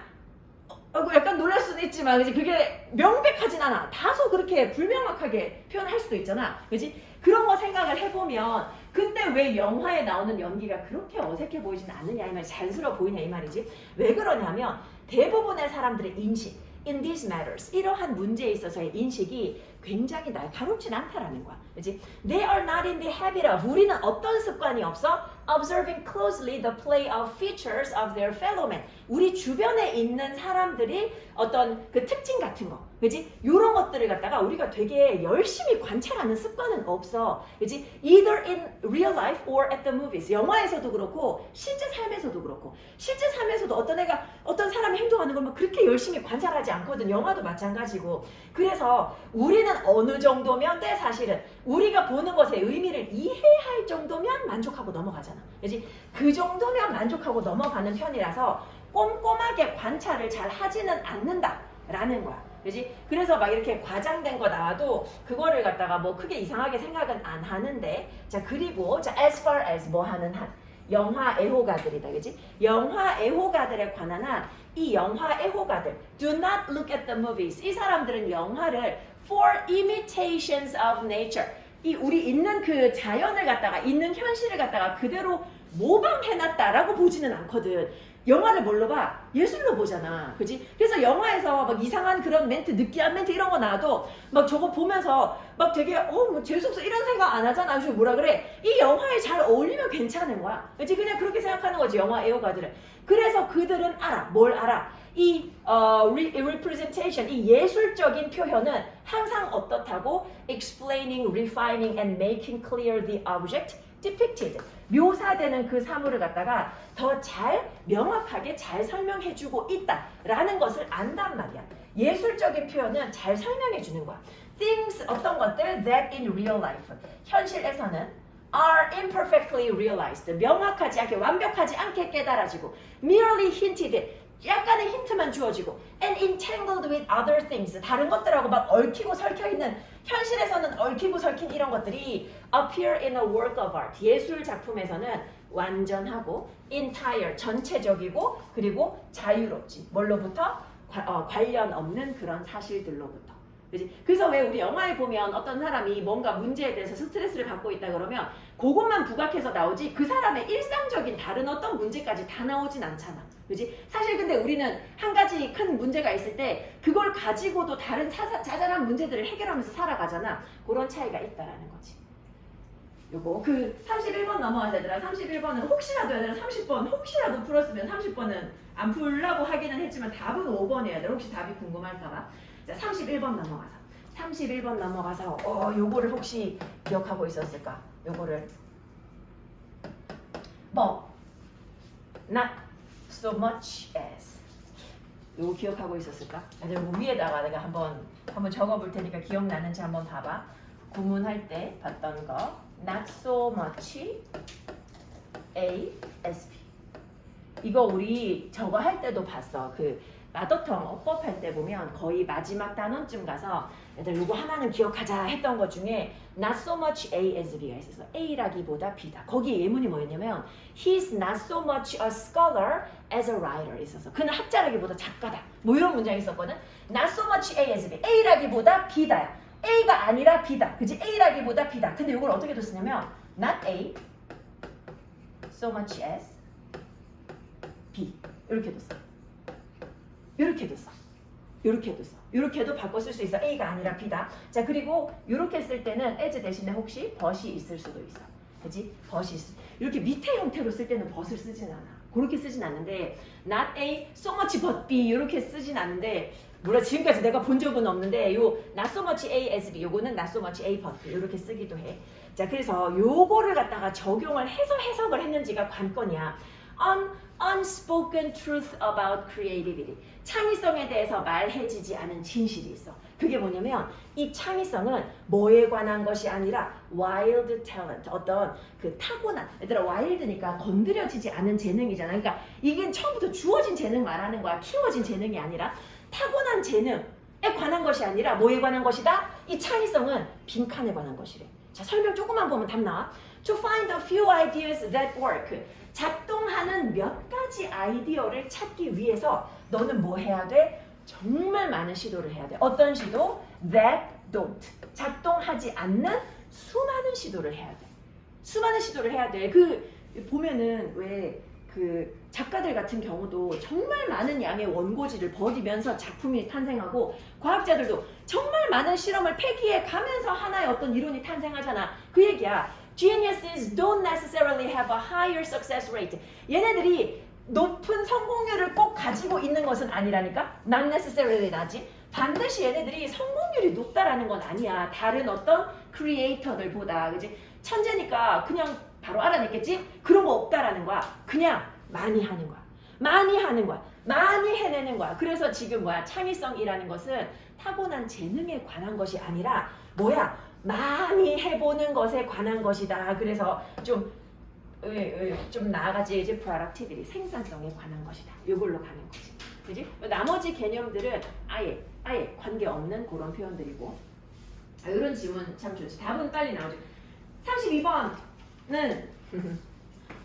약간 놀랄 수도 있지만 그지? 그게 명백하진 않아. 다소 그렇게 불명확하게 표현할 수도 있잖아, 그지? 그런 거 생각을 해보면 근데 왜 영화에 나오는 연기가 그렇게 어색해 보이진 않느냐 이 말이 자연스러워 보이냐 이 말이지. 왜 그러냐면 대부분의 사람들의 인식 in these matters, 이러한 문제에 있어서의 인식이 굉장히 날카롭진 않다라는 거야, 그렇지? They are not in the habit of, 우리는 어떤 습관이 없어? Observing closely the play of features of their fellow men, 우리 주변에 있는 사람들이 어떤 그 특징 같은 거, 그렇지? 이런 것들을 갖다가 우리가 되게 열심히 관찰하는 습관은 없어, 그렇지? Either in real life or at the movies, 영화에서도 그렇고 실제 삶에서도 그렇고, 실제 삶에서도 어떤 애가 어떤 사람이 행동하는 걸 막 그렇게 열심히 관찰하지 않거든. 영화도 마찬가지고. 그래서 우리는 어느 정도면 때 사실은 우리가 보는 것의 의미를 이해할 정도면 만족하고 넘어가잖아, 그렇지? 그 정도면 만족하고 넘어가는 편이라서 꼼꼼하게 관찰을 잘 하지는 않는다라는 거야, 그렇지? 그래서 막 이렇게 과장된 거 나와도 그거를 갖다가 뭐 크게 이상하게 생각은 안 하는데, 자 그리고 자 as far as 뭐 하는 한, 영화 애호가들이다, 그지? 영화 애호가들에 관한 한 이 영화 애호가들, do not look at the movies. 이 사람들은 영화를 for imitations of nature. 이 우리 있는 그 자연을 갖다가 있는 현실을 갖다가 그대로 모방해놨다라고 보지는 않거든. 영화를 뭘로 봐? 예술로 보잖아. 그지? 그래서 영화에서 막 이상한 그런 멘트, 느끼한 멘트 이런 거 나와도 막 저거 보면서 막 되게 뭐 재수없어 이런 생각 안 하잖아. 아주 뭐라 그래? 이 영화에 잘 어울리면 괜찮은 거야. 그지? 그냥 그렇게 생각하는 거지, 영화 애호가들은. 그래서 그들은 알아. 뭘 알아? 이 representation, 이 예술적인 표현은 항상 어떻다고? explaining, refining and making clear the object depicted. 묘사되는 그 사물을 갖다가 더 잘 명확하게 잘 설명해주고 있다라는 것을 안단 말이야. 예술적인 표현은 잘 설명해주는 거야. Things, 어떤 것들 that in real life, 현실에서는 are imperfectly realized, 명확하지 않게 완벽하지 않게 깨달아지고 merely hinted, 약간의 힌트만 주어지고 and entangled with other things, 다른 것들하고 막 얽히고 설켜있는, 현실에서는 얽히고 설킨 이런 것들이 appear in a work of art, 예술 작품에서는 완전하고 entire, 전체적이고 그리고 자유롭지, 뭘로부터? 관련 없는 그런 사실들로부터. 그치? 그래서 왜 우리 영화에 보면 어떤 사람이 뭔가 문제에 대해서 스트레스를 받고 있다 그러면 그것만 부각해서 나오지 그 사람의 일상적인 다른 어떤 문제까지 다 나오진 않잖아. 그지? 사실 근데 우리는 한 가지 큰 문제가 있을 때 그걸 가지고도 다른 자잘한 문제들을 해결하면서 살아가잖아. 그런 차이가 있다라는 거지. 요거 그 31번 넘어가자 얘들아. 31번은 혹시라도 얘들아 30번 혹시라도 풀었으면 30번은 안 풀라고 하기는 했지만 답은 5번이야 얘들아. 혹시 답이 궁금할까봐. 자, 31번 넘어가서 요거를 혹시 기억하고 있었을까? 요거를 뭐 not so much as, 요거 기억하고 있었을까? 요거 위에다가 내가 한번 적어볼 테니까 기억나는지 한번 봐봐. 구문할 때 봤던 거 not so much A as B. 이거 우리 저거 할 때도 봤어. 그 마더텅 어법 할 때 보면 거의 마지막 단원쯤 가서 얘들 요거 하나는 기억하자 했던 것 중에 not so much A as B가 있었어. A라기보다 B다. 거기 예문이 뭐였냐면 he's not so much a scholar as a writer 있었어. 그는 학자라기보다 작가다. 뭐 이런 문장이 있었거든. not so much A as B. A라기보다 B다야. A가 아니라 B다. 그치? A라기보다 B다. 근데 이걸 어떻게 뒀으냐면 not A so much as B 이렇게 뒀어. 이렇게 뒀어. 이렇게 뒀어. 이렇게도 바꿔 쓸 수 있어. A가 아니라 B다. 자, 그리고 이렇게 쓸 때는 as 대신에 혹시 but이 있을 수도 있어. 그치? but이 있어. 이렇게 밑에 형태로 쓸 때는 but을 쓰진 않아. 그렇게 쓰진 않는데 not A so much but B 이렇게 쓰진 않는데 물론 지금까지 내가 본 적은 없는데 요 not so much A as B 요거는 not so much A but B 이렇게 쓰기도 해. 자, 그래서 요거를 갖다가 적용을 해서 해석을 했는지가 관건이야. Unspoken truth about creativity. 창의성에 대해서 말해지지 않은 진실이 있어. 그게 뭐냐면 이 창의성은 뭐에 관한 것이 아니라 wild talent, 어떤 그 타고난, 얘들아 wild니까 건드려지지 않은 재능이잖아. 그러니까 이게 처음부터 주어진 재능 말하는 거야. 키워진 재능이 아니라 타고난 재능에 관한 것이 아니라 뭐에 관한 것이다? 이 창의성은 빈칸에 관한 것이래. 자, 설명 조금만 보면 답 나와. To find a few ideas that work. 작동하는 몇 가지 아이디어를 찾기 위해서 너는 뭐 해야 돼? 정말 많은 시도를 해야 돼. 어떤 시도? That don't. 작동하지 않는 수많은 시도를 해야 돼. 수많은 시도를 해야 돼. 그 보면은 왜 그 작가들 같은 경우도 정말 많은 양의 원고지를 버리면서 작품이 탄생하고 과학자들도 정말 많은 실험을 폐기해 가면서 하나의 어떤 이론이 탄생하잖아. 그 얘기야. Geniuses don't necessarily have a higher success rate. 얘네들이 높은 성공률을 꼭 가지고 있는 것은 아니라니까. Not necessarily 나지. 반드시 얘네들이 성공률이 높다라는 건 아니야. 다른 어떤 크리에이터들보다. 그지? 천재니까 그냥 바로 알아냈겠지? 그런 거 없다라는 거야. 그냥 많이 하는 거야. 많이 하는 거야. 많이 해내는 거야. 그래서 지금 뭐야? 창의성이라는 것은 타고난 재능에 관한 것이 아니라 뭐야? 많이 해보는 것에 관한 것이다. 그래서 좀 나아가지 이제 productivity, 생산성에 관한 것이다. 이걸로 가는 거지. 그지? 나머지 개념들은 아예 관계없는 그런 표현들이고. 이런 질문 참 좋지. 답은 빨리 나오죠. 32번은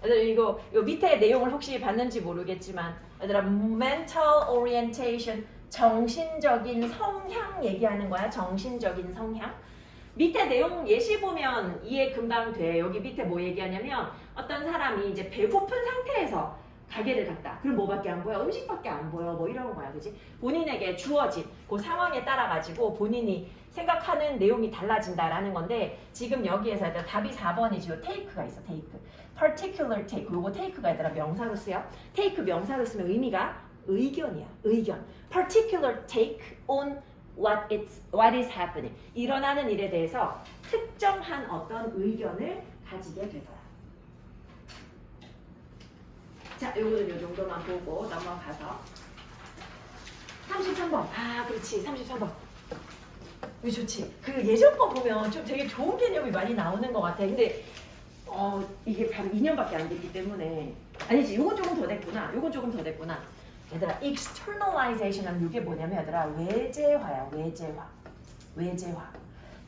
얘들아 이거 밑에 내용을 혹시 봤는지 모르겠지만 얘들아 mental orientation 정신적인 성향 얘기하는 거야. 정신적인 성향. 밑에 내용 예시 보면 이해 금방 돼. 여기 밑에 뭐 얘기하냐면 어떤 사람이 이제 배고픈 상태에서 가게를 갔다. 그럼 뭐밖에 안 보여? 음식밖에 안 보여. 뭐 이런 거야. 그지? 본인에게 주어진 그 상황에 따라 가지고 본인이 생각하는 내용이 달라진다라는 건데 지금 여기에서 얘들아 답이 4번이지. take가 있어. take. particular take. 요거 take가 얘들아 명사로 쓰여. take 명사로 쓰면 의미가 의견이야. 의견. particular take on what is happening. 일어나는 일에 대해서 특정한 어떤 의견을 가지게 되더라. 자, 요거는 요 정도만 보고 넘어가서 33번. 아, 그렇지. 33번. 이거 좋지. 그 예전 거 보면 좀 되게 좋은 개념이 많이 나오는 것 같아. 근데 이게 바로 2년밖에 안 됐기 때문에 아니지. 요건 조금 더 됐구나. 요건 조금 더 됐구나. 얘들아, externalization 하면 이게 뭐냐면 얘들아 외제화야. 외제화.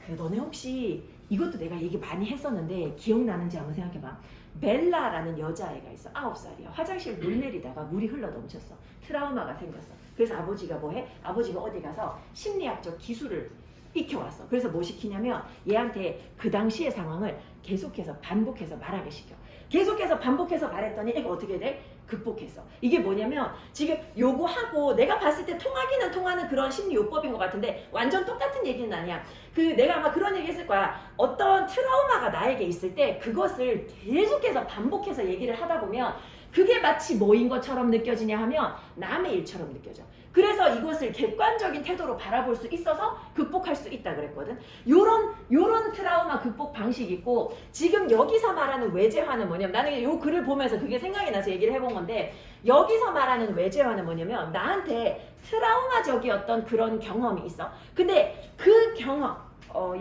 그 너네 혹시 이것도 내가 얘기 많이 했었는데 기억나는지 한번 생각해봐. 벨라라는 여자아이가 있어. 9살이야. 화장실 물 내리다가 물이 흘러 넘쳤어. 트라우마가 생겼어. 그래서 아버지가 뭐해? 아버지가 어디 가서 심리학적 기술을 익혀왔어. 그래서 뭐 시키냐면 얘한테 그 당시의 상황을 계속해서 반복해서 말하게 시켜. 계속해서 반복해서 말했더니 애가 어떻게 돼? 극복했어. 이게 뭐냐면 지금 요거하고 내가 봤을 때 통하기는 통하는 그런 심리요법인 것 같은데 완전 똑같은 얘기는 아니야. 내가 아마 그런 얘기 했을 거야. 어떤 트라우마가 나에게 있을 때 그것을 계속해서 반복해서 얘기를 하다 보면 그게 마치 뭐인 것처럼 느껴지냐 하면 남의 일처럼 느껴져. 그래서 이것을 객관적인 태도로 바라볼 수 있어서 극복할 수 있다 그랬거든. 요런 트라우마 극복 방식이 있고 지금 여기서 말하는 외제화는 뭐냐면 나는 요 글을 보면서 그게 생각이 나서 얘기를 해본 건데 여기서 말하는 외제화는 뭐냐면 나한테 트라우마적이었던 그런 경험이 있어. 근데 그 경험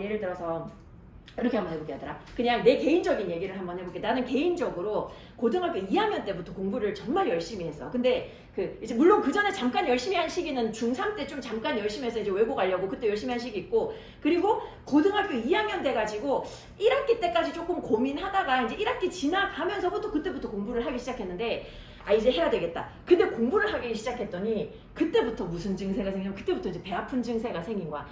예를 들어서 이렇게 한번 해볼게 하더라. 그냥 내 개인적인 얘기를 한번 해볼게. 나는 개인적으로 고등학교 2학년 때부터 공부를 정말 열심히 했어. 근데 이제 물론 그 전에 잠깐 열심히 한 시기는 중3 때 좀 잠깐 열심히 해서 이제 외고 가려고 그때 열심히 한 시기 있고 그리고 고등학교 2학년 돼가지고 1학기 때까지 조금 고민하다가 이제 1학기 지나가면서부터 그때부터 공부를 하기 시작했는데 이제 해야 되겠다. 근데 공부를 하기 시작했더니 그때부터 무슨 증세가 생기냐면 그때부터 이제 배 아픈 증세가 생긴 거야.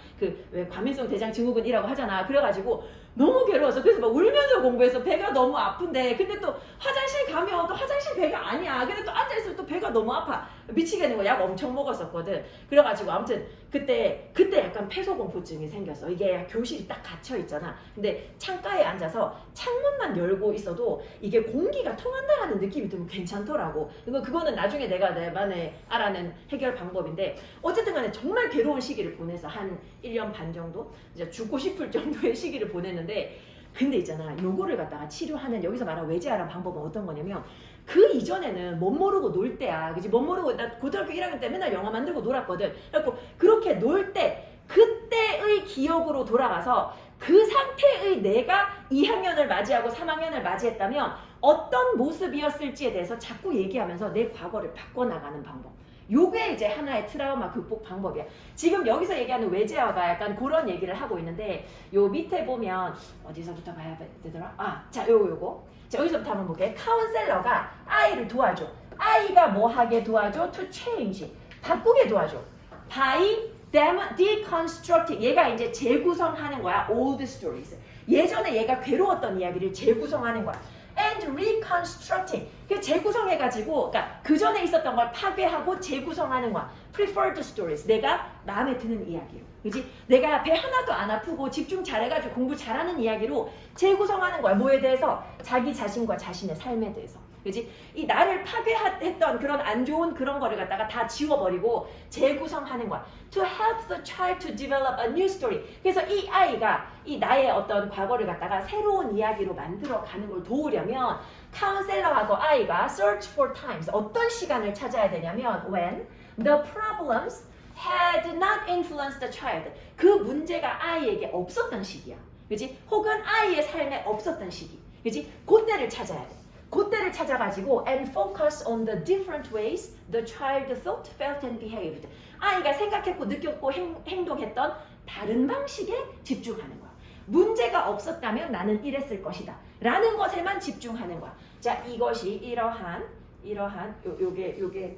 왜 과민성 대장 증후군이라고 하잖아. 그래가지고 너무 괴로워서 그래서 막 울면서 공부해서 배가 너무 아픈데 근데 또 화장실 가면 또 화장실 배가 아니야. 근데 또 앉아있으면 또 배가 너무 아파. 미치겠는 거야. 약 엄청 먹었었거든. 그래가지고 아무튼 그때 약간 폐소공포증이 생겼어. 이게 교실이 딱 갇혀 있잖아. 근데 창가에 앉아서 창문만 열고 있어도 이게 공기가 통한다라는 느낌이 들면 괜찮더라고. 그거는 나중에 내가 내만의 알아낸 해결 방법인데 어쨌든 간에 정말 괴로운 시기를 보내서 한 1년 반 정도 이제 죽고 싶을 정도의 시기를 보냈는데 근데 있잖아 요거를 갖다가 치료하는 여기서 말하는 외제하라는 방법은 어떤 거냐면 그 이전에는 못 모르고 놀 때야. 그지? 못 모르고 나 고등학교 1학년 때 맨날 영화 만들고 놀았거든. 그래갖고 그렇게 놀 때 그때의 기억으로 돌아가서 그 상태의 내가 2학년을 맞이하고 3학년을 맞이했다면 어떤 모습이었을지에 대해서 자꾸 얘기하면서 내 과거를 바꿔나가는 방법. 요게 이제 하나의 트라우마 극복 방법이야. 지금 여기서 얘기하는 외제화가 약간 그런 얘기를 하고 있는데 요 밑에 보면 어디서부터 봐야 되더라? 자 요거. 자 여기서부터 한번 볼게. 카운셀러가 아이를 도와줘. 아이가 뭐 하게 도와줘? To change. 바꾸게 도와줘. By deconstructing. 얘가 이제 재구성하는 거야. Old stories. 예전에 얘가 괴로웠던 이야기를 재구성하는 거야. And reconstructing. 재구성해가지고, 그러니까 그 전에 있었던 걸 파괴하고 재구성하는 거야. Preferred stories. 내가 마음에 드는 이야기로. 그지? 내가 배 하나도 안 아프고 집중 잘해가지고 공부 잘하는 이야기로 재구성하는 거야. 뭐에 대해서? 자기 자신과 자신의 삶에 대해서. 그지? 이 나를 파괴했던 그런 안 좋은 그런 거를 갖다가 다 지워버리고 재구성하는 거야. To help the child to develop a new story. 그래서 이 아이가 이 나의 어떤 과거를 갖다가 새로운 이야기로 만들어가는 걸 도우려면 카운셀러하고 아이가 search for times. 어떤 시간을 찾아야 되냐면 when the problems had not influenced the child. 그 문제가 아이에게 없었던 시기야. 그지? 혹은 아이의 삶에 없었던 시기. 그지? 그때를 찾아야 돼. 그때를 찾아가지고 and focus on the different ways the child thought, felt and behaved. 아이가 생각했고 느꼈고 행동했던 다른 방식에 집중하는 거야. 문제가 없었다면 나는 이랬을 것이다. 라는 것에만 집중하는 거야. 자, 이것이 이러한 요게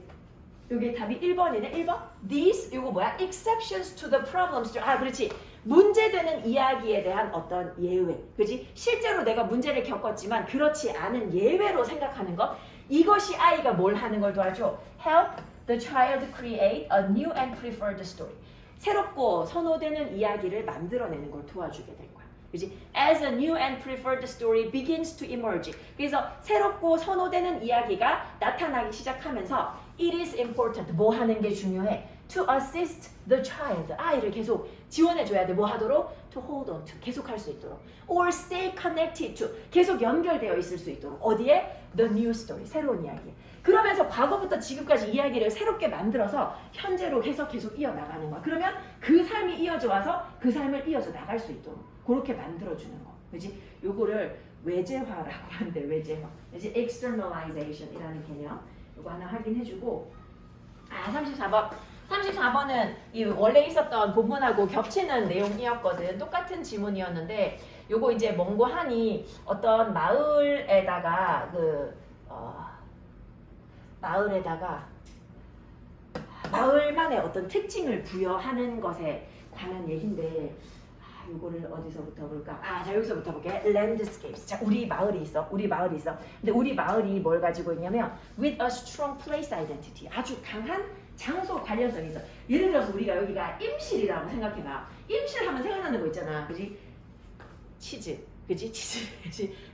답이 1번이네. 1번. These 요거 뭐야? Exceptions to the problems. 아, 그렇지. 문제되는 이야기에 대한 어떤 예외. 그렇지? 실제로 내가 문제를 겪었지만 그렇지 않은 예외로 생각하는 것. 이것이 아이가 뭘 하는 걸 도와줘? Help the child create a new and preferred story. 새롭고 선호되는 이야기를 만들어내는 걸 도와주게 될 거야. 그렇지? As a new and preferred story begins to emerge. 그래서 새롭고 선호되는 이야기가 나타나기 시작하면서 it is important. 뭐 하는 게 중요해? To assist the child. 아이를 계속 지원해줘야 돼. 뭐 하도록? To hold on to. 계속 할 수 있도록. Or stay connected to. 계속 연결되어 있을 수 있도록. 어디에? The new story. 새로운 이야기. 그러면서 과거부터 지금까지 이야기를 새롭게 만들어서 현재로 해서 계속 이어나가는 거야. 그러면 그 삶이 이어져 와서 그 삶을 이어져 나갈 수 있도록 그렇게 만들어주는 거. 그렇지? 요거를 외제화라고 하는데 외제화. 그렇지? externalization이라는 개념. 요거 하나 확인해주고 34번. 34번은 이 원래 있었던 본문하고 겹치는 내용이었거든. 똑같은 지문이었는데 요거 이제 먼고 하니 어떤 마을에다가 마을만의 어떤 특징을 부여하는 것에 관한 얘긴데 요거를 어디서부터 볼까? 자, 여기서부터 볼게. landscapes. 자, 우리 마을이 있어. 근데 우리 마을이 뭘 가지고 있냐면 with a strong place identity. 아주 강한 장소 관련성이 있어. 예를 들어서 우리가 여기가 임실이라고 생각해봐. 임실 하면 생각나는 거 있잖아. 그지? 치즈. 그지?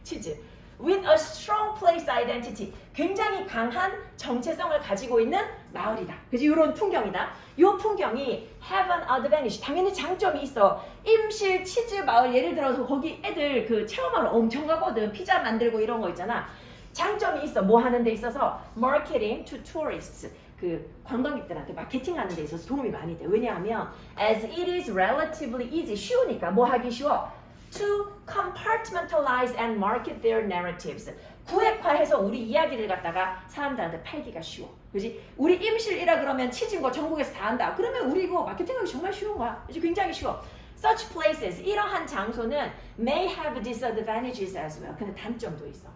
치즈. With a strong place identity. 굉장히 강한 정체성을 가지고 있는 마을이다. 그지? 이런 풍경이다. 이 풍경이 have an advantage. 당연히 장점이 있어. 임실 치즈 마을 예를 들어서 거기 애들 그 체험하러 엄청 가거든. 피자 만들고 이런 거 있잖아. 장점이 있어. 뭐 하는 데 있어서 marketing to tourists. 그 관광객들한테 마케팅하는 데 있어서 도움이 많이 돼. 왜냐하면 as it is relatively easy. 쉬우니까. 뭐 하기 쉬워? To compartmentalize and market their narratives. 구획화해서 우리 이야기를 갖다가 사람들한테 팔기가 쉬워. 그지? 우리 임실이라 그러면 치즈인 거 전국에서 다 한다. 그러면 우리 이거 마케팅하기 정말 쉬운 거야. 그지? 굉장히 쉬워. Such places, 이러한 장소는 may have disadvantages as well. 근데 단점도 있어.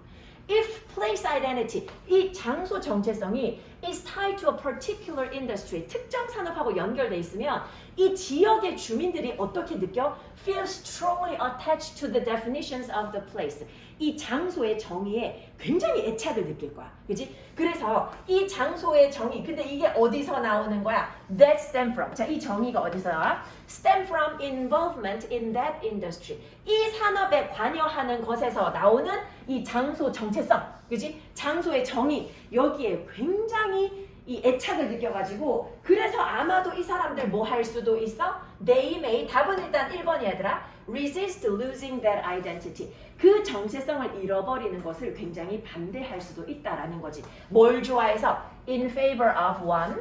If place identity, 이 장소 정체성이 is tied to a particular industry, 특정 산업하고 연결돼 있으면 이 지역의 주민들이 어떻게 느껴? Feel strongly attached to the definitions of the place. 이 장소의 정의에 굉장히 애착을 느낄 거야. 그지? 그래서 이 장소의 정의, 근데 이게 어디서 나오는 거야? That stem from. 자, 이 정의가 어디서 나와? Stem from involvement in that industry. 이 산업에 관여하는 것에서 나오는 이 장소 정체성. 그지? 장소의 정의. 여기에 굉장히 이 애착을 느껴가지고 그래서 아마도 이 사람들 뭐 할 수도 있어? They may. 답은 일단 1번이 얘들아. Resist losing that identity. 그 정체성을 잃어버리는 것을 굉장히 반대할 수도 있다라는 거지. 뭘 좋아해서? In favor of one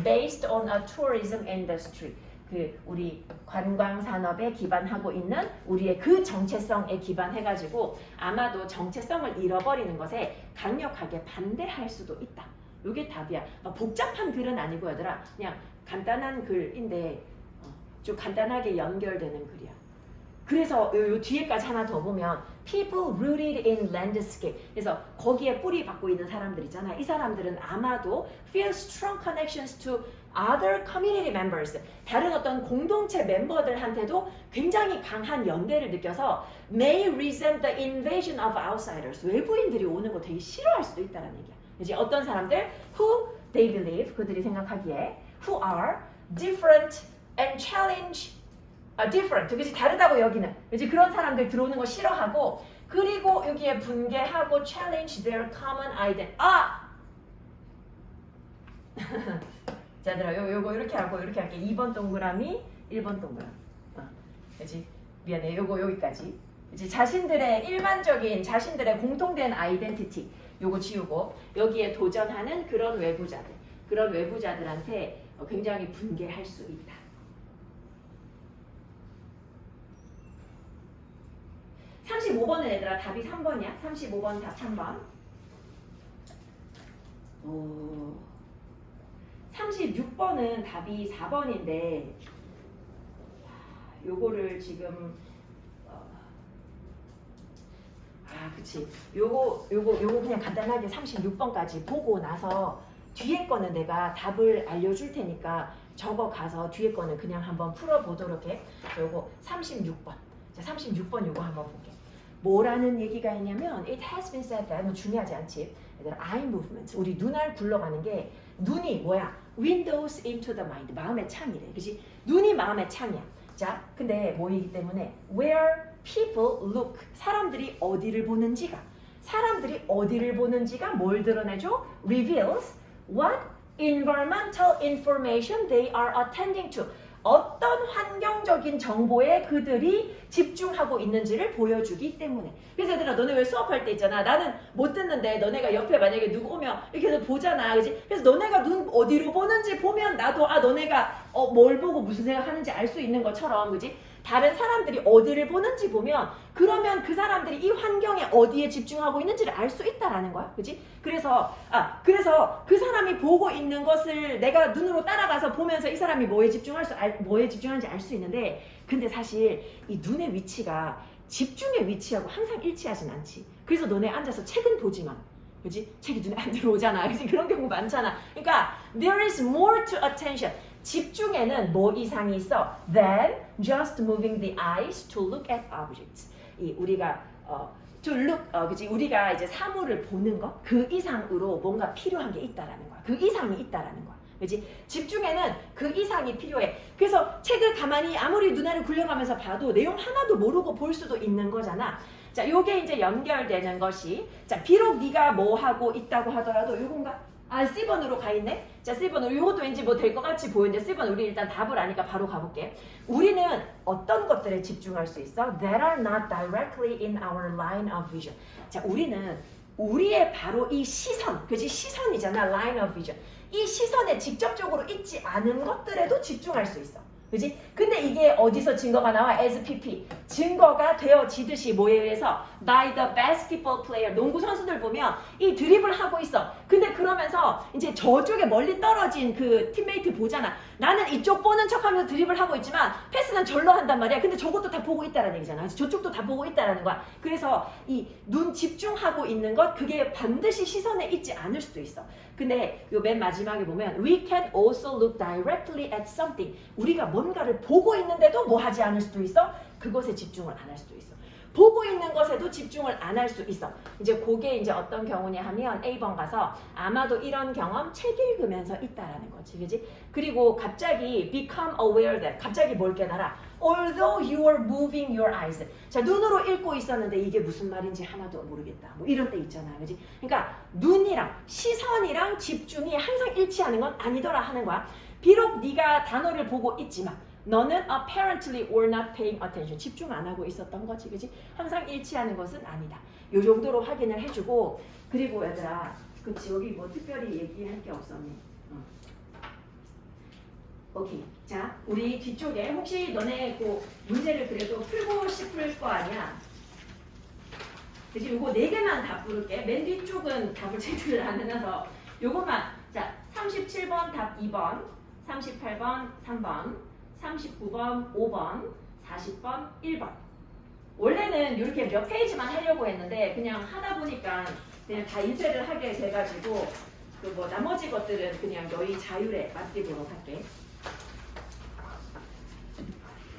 based on a tourism industry. 그 우리 관광 산업에 기반하고 있는 우리의 그 정체성에 기반해가지고 아마도 정체성을 잃어버리는 것에 강력하게 반대할 수도 있다. 이게 답이야. 막 복잡한 글은 아니고 얘들아. 그냥 간단한 글인데 좀 간단하게 연결되는 글이야. 그래서 요 뒤에까지 하나 더 보면 people rooted in landscape. 그래서 거기에 뿌리 박고 있는 사람들 있잖아. 이 사람들은 아마도 feel strong connections to other community members. 다른 어떤 공동체 멤버들한테도 굉장히 강한 연대를 느껴서 may resent the invasion of outsiders. 외부인들이 오는 거 되게 싫어할 수도 있다는 얘기야. 이제 어떤 사람들 who they believe 그들이 생각하기에 who are different and challenge different 그치 다르다고 여기는 그치 그런 사람들 들어오는 거 싫어하고 그리고 여기에 분개하고 challenge their common identity 자 얘들아 요거 이렇게 하고 이렇게 할게 2번 동그라미 1번 동그라미 그치 미안해 요거 여기까지 그치 자신들의 일반적인 자신들의 공통된 아이덴티티 요거 지우고 여기에 도전하는 그런 외부자들한테 굉장히 분개할 수 있다. 35번은 얘들아 답이 3번이야. 35번 답 3번. 36번은 답이 4번인데 요거를 지금 그치. 요거 그냥 간단하게 36번까지 보고 나서 뒤에 거는 내가 답을 알려줄 테니까 적어 가서 뒤에 거는 그냥 한번 풀어보도록 해. 요거 36번. 자, 36번 요거 한번 볼게. 뭐라는 얘기가 있냐면 it has been said that 뭐 중요하지 않지. 얘들아 eye movement. 우리 눈알 굴러가는 게 눈이 뭐야? windows into the mind. 마음의 창이래. 그치? 눈이 마음의 창이야. 자, 근데 뭐이기 때문에 where people look. 사람들이 어디를 보는지가 뭘 드러내죠? reveals what environmental information they are attending to. 어떤 환경적인 정보에 그들이 집중하고 있는지를 보여주기 때문에. 그래서 얘들아 너네 왜 수업할 때 있잖아. 나는 못 듣는데 너네가 옆에 만약에 누구 오면 이렇게 해서 보잖아. 그치? 그래서 너네가 눈 어디로 보는지 보면 나도 너네가 뭘 보고 무슨 생각하는지 알 수 있는 것처럼 그치? 다른 사람들이 어디를 보는지 보면 그러면 그 사람들이 이 환경에 어디에 집중하고 있는지를 알 수 있다라는 거야. 그치? 그래서 그 사람이 보고 있는 것을 내가 눈으로 따라가서 보면서 이 사람이 뭐에 집중하는지 알 수 있는데 근데 사실 이 눈의 위치가 집중의 위치하고 항상 일치하진 않지. 그래서 너네 앉아서 책은 보지만 그치? 책이 눈에 안 들어오잖아. 그치? 그런 경우 많잖아. 그러니까 there is more to attention. 집중에는 뭐 이상이 있어? Than just moving the eyes to look at objects. 이 우리가 to look, 그치? 우리가 이제 사물을 보는 것, 그 이상으로 뭔가 필요한 게 있다라는 거야. 그 이상이 있다라는 거야. 그치? 집중에는 그 이상이 필요해. 그래서 책을 가만히 아무리 눈알을 굴려가면서 봐도 내용 하나도 모르고 볼 수도 있는 거잖아. 자, 요게 이제 연결되는 것이, 자, 비록 네가 뭐 하고 있다고 하더라도 요건가? C번으로 가 있네? 자, C번으로 이것도 왠지 뭐 될 것 같이 보이는데 C번 우리 일단 답을 아니까 바로 가볼게. 우리는 어떤 것들에 집중할 수 있어? That are not directly in our line of vision. 자, 우리는 우리의 바로 이 시선, 그치? 시선이잖아, line of vision. 이 시선에 직접적으로 있지 않은 것들에도 집중할 수 있어. 그지? 근데 이게 어디서 증거가 나와? as pp. 증거가 되어지듯이 뭐에 의해서? by the basketball player. 농구 선수들 보면 이 드리블 하고 있어. 근데 그러면서 이제 저쪽에 멀리 떨어진 그 팀메이트 보잖아. 나는 이쪽 보는 척 하면서 드리블 하고 있지만 패스는 절로 한단 말이야. 근데 저것도 다 보고 있다라는 얘기잖아. 저쪽도 다 보고 있다라는 거야. 그래서 이 눈 집중하고 있는 것 그게 반드시 시선에 있지 않을 수도 있어. 근데 요 맨 마지막에 보면 we can also look directly at something. 우리가 뭔가를 보고 있는데도 뭐 하지 않을 수도 있어? 그것에 집중을 안 할 수도 있어. 보고 있는 것에도 집중을 안 할 수 있어. 이제 그게 이제 어떤 경우냐 하면 A번 가서 아마도 이런 경험 책 읽으면서 있다라는 거지. 그지? 그리고 갑자기 become aware that 갑자기 뭘 깨달아? Although you are moving your eyes. 자, 눈으로 읽고 있었는데 이게 무슨 말인지 하나도 모르겠다. 뭐 이런 때 있잖아. 그지? 그러니까 눈이랑 시선이랑 집중이 항상 일치하는 건 아니더라 하는 거야. 비록 네가 단어를 보고 있지만 너는 apparently were not paying attention. 집중 안 하고 있었던 거지. 그지? 항상 일치하는 것은 아니다. 요 정도로 확인을 해주고 그리고 얘들아 그치 여기 뭐 특별히 얘기할 게 없었니? 오케이. 자, 우리 뒤쪽에 혹시 너네 그 문제를 그래도 풀고 싶을 거 아니야? 그치? 요거 4개만 답 부를게. 맨 뒤쪽은 답을 체크를 안 해놔서 요것만. 자, 37번 답 2번, 38번 3번, 39번 5번, 40번 1번. 원래는 이렇게 몇 페이지만 하려고 했는데 그냥 하다 보니까 그냥 다 인쇄를 하게 돼가지고 그 뭐 나머지 것들은 그냥 너희 자율에 맡기도록 할게.